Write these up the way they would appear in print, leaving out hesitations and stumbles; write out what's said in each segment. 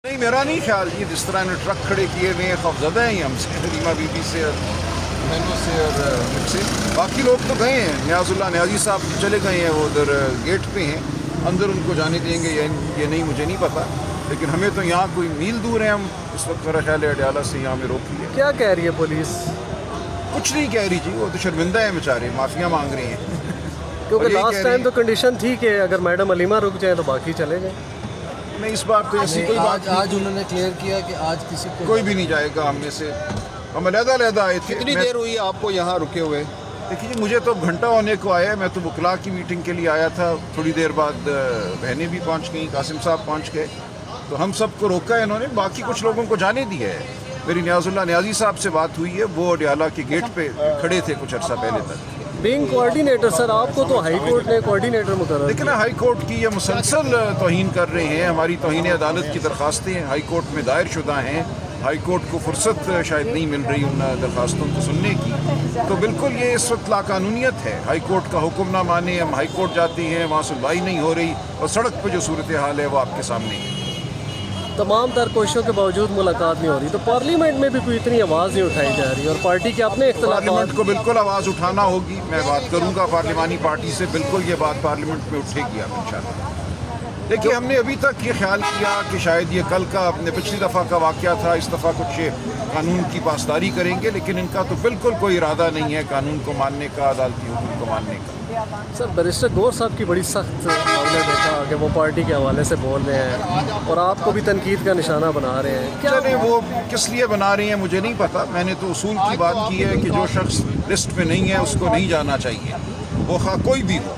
نہیں میرا نہیں خیال جی جس طرح انہوں نے ٹرک کھڑے کیے ہوئے ہیں خوفزدہ ہیں ہم سے حلیمہ بی بی سے اور بہنوں سے اور مجھ سے. باقی لوگ تو گئے ہیں. نیاز اللہ نیازی صاحب چلے گئے ہیں, وہ ادھر گیٹ پہ ہیں, اندر ان کو جانے دیں گے یا یہ نہیں مجھے نہیں پتا, لیکن ہمیں تو یہاں کوئی میل دور ہیں. ہم اس وقت میرا خیال ہے اڈیالہ سے یہاں میں روکی ہے. کیا کہہ رہی ہے پولیس؟ کچھ نہیں کہہ رہی جی, وہ تو شرمندہ ہیں بیچارے, معافیاں مانگ رہے ہیں. کیونکہ لاسٹ ٹائم تو کنڈیشن تھی کہ اگر میڈم علیمہ رک جائیں تو باقی چلے جائیں. نہیں اس بار تو ایسی کوئی بات نہیں. آج انہوں نے کلیئر کیا کہ آج کسی کو کوئی بھی نہیں جائے گا ہم میں سے. ہم علیحدہ آئے تھے. کتنی دیر ہوئی آپ کو یہاں رکے ہوئے؟ دیکھیے جی مجھے تو اب گھنٹہ ہونے کو آیا ہے. میں تو وکلا کی میٹنگ کے لیے آیا تھا. تھوڑی دیر بعد بہنیں بھی پہنچ گئیں, قاسم صاحب پہنچ گئے, تو ہم سب کو روکا ہے انہوں نے. باقی کچھ لوگوں کو جانے دیا ہے. میری نیاز اللہ نیازی صاحب سے بات ہوئی ہے, وہ اڈیالہ کے گیٹ پہ کھڑے تھے کچھ عرصہ پہلے تک. بینگ کوارڈینیٹر سر, آپ کو تو ہائی کورٹ نے کوارڈینیٹر مقرر لیکن ہائی کورٹ کی یہ مسلسل توہین کر رہے ہیں. ہماری توہین عدالت کی درخواستیں ہائی کورٹ میں دائر شدہ ہیں. ہائی کورٹ کو فرصت شاید نہیں مل رہی ان درخواستوں کو سننے کی. تو بالکل یہ اس وقت لاقانونیت ہے. ہائی کورٹ کا حکم نہ مانے, ہم ہائی کورٹ جاتے ہیں, وہاں سنوائی نہیں ہو رہی, اور سڑک پہ جو صورتحال ہے وہ آپ کے سامنے ہے. تمام تر کوششوں کے باوجود ملاقات نہیں ہو رہی, تو پارلیمنٹ میں بھی کوئی اتنی آواز نہیں اٹھائی جا رہی, اور پارٹی کے اپنے اختلافات. پارلیمنٹ کو بالکل آواز اٹھانا ہوگی. میں بات کروں گا پارلیمانی پارٹی سے, بالکل یہ بات پارلیمنٹ میں اٹھے گی اب انشاءاللہ. دیکھیے ہم نے ابھی تک یہ خیال کیا کہ شاید یہ کل کا اپنے پچھلی دفعہ کا واقعہ تھا, اس دفعہ کچھ قانون کی پاسداری کریں گے, لیکن ان کا تو بالکل کوئی ارادہ نہیں ہے قانون کو ماننے کا, عدالتی حکم کو ماننے کا. سر بیرسٹر گور صاحب کی بڑی سخت ہم نے دیکھا کہ وہ پارٹی کے حوالے سے بول رہے ہیں اور آپ کو بھی تنقید کا نشانہ بنا رہے ہیں. کیا چلے وہ کس لیے بنا رہے ہیں مجھے نہیں پتا. میں نے تو اصول کی بات کی ہے کہ جو شخص لسٹ میں نہیں ہے اس کو نہیں جانا چاہیے, وہ خواہ کوئی بھی ہو.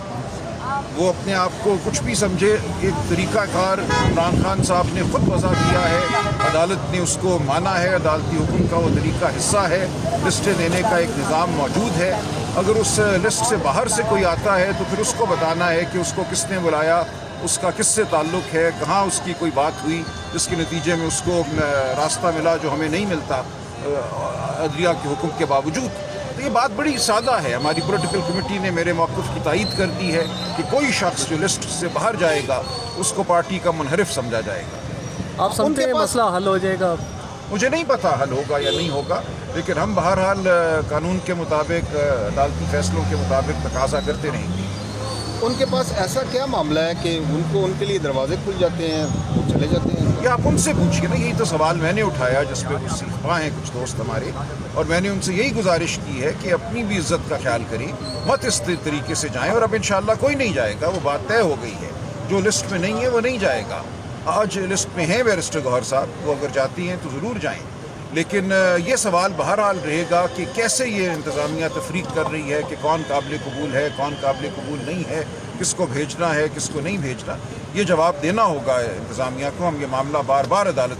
وہ اپنے آپ کو کچھ بھی سمجھے. ایک طریقہ کار عمران خان صاحب نے خود وضع کیا ہے, عدالت نے اس کو مانا ہے, عدالتی حکم کا وہ طریقہ حصہ ہے. لسٹیں دینے کا ایک نظام موجود ہے. اگر اس لسٹ سے باہر سے کوئی آتا ہے تو پھر اس کو بتانا ہے کہ اس کو کس نے بلایا, اس کا کس سے تعلق ہے, کہاں اس کی کوئی بات ہوئی جس کے نتیجے میں اس کو راستہ ملا جو ہمیں نہیں ملتا عدلیہ کے حکم کے باوجود. تو یہ بات بڑی سادہ ہے. ہماری پولیٹیکل کمیٹی نے میرے موقف کی تائید کر دی ہے کہ کوئی شخص جو لسٹ سے باہر جائے گا اس کو پارٹی کا منحرف سمجھا جائے گا. آپ سمجھتے ہیں مسئلہ حل ہو جائے گا؟ مجھے نہیں پتا حل ہوگا یا نہیں ہوگا, لیکن ہم بہرحال قانون کے مطابق, عدالتی فیصلوں کے مطابق تقاضا کرتے رہیں گے. ان کے پاس ایسا کیا معاملہ ہے کہ ان کے لیے دروازے کھل جاتے ہیں, وہ چلے جاتے ہیں؟ یہ آپ ان سے پوچھیے نا. یہی تو سوال میں نے اٹھایا جس پہ کچھ سیکھوا ہیں کچھ دوست ہمارے, اور میں نے ان سے یہی گزارش کی ہے کہ اپنی بھی عزت کا خیال کریں, مت اس طریقے سے جائیں. اور اب انشاءاللہ کوئی نہیں جائے گا, وہ بات طے ہو گئی ہے. جو لسٹ میں نہیں ہے وہ نہیں جائے گا. آج لسٹ میں ہیں بیرسٹر گوہر صاحب, وہ اگر جاتی ہیں تو ضرور جائیں. لیکن یہ سوال بہرحال رہے گا کہ کیسے یہ انتظامیہ تفریق کر رہی ہے کہ کون قابل قبول ہے, کون قابل قبول نہیں ہے, کس کو بھیجنا ہے, کس کو نہیں بھیجنا. یہ جواب دینا ہوگا انتظامیہ کو. ہم یہ معاملہ بار بار عدالت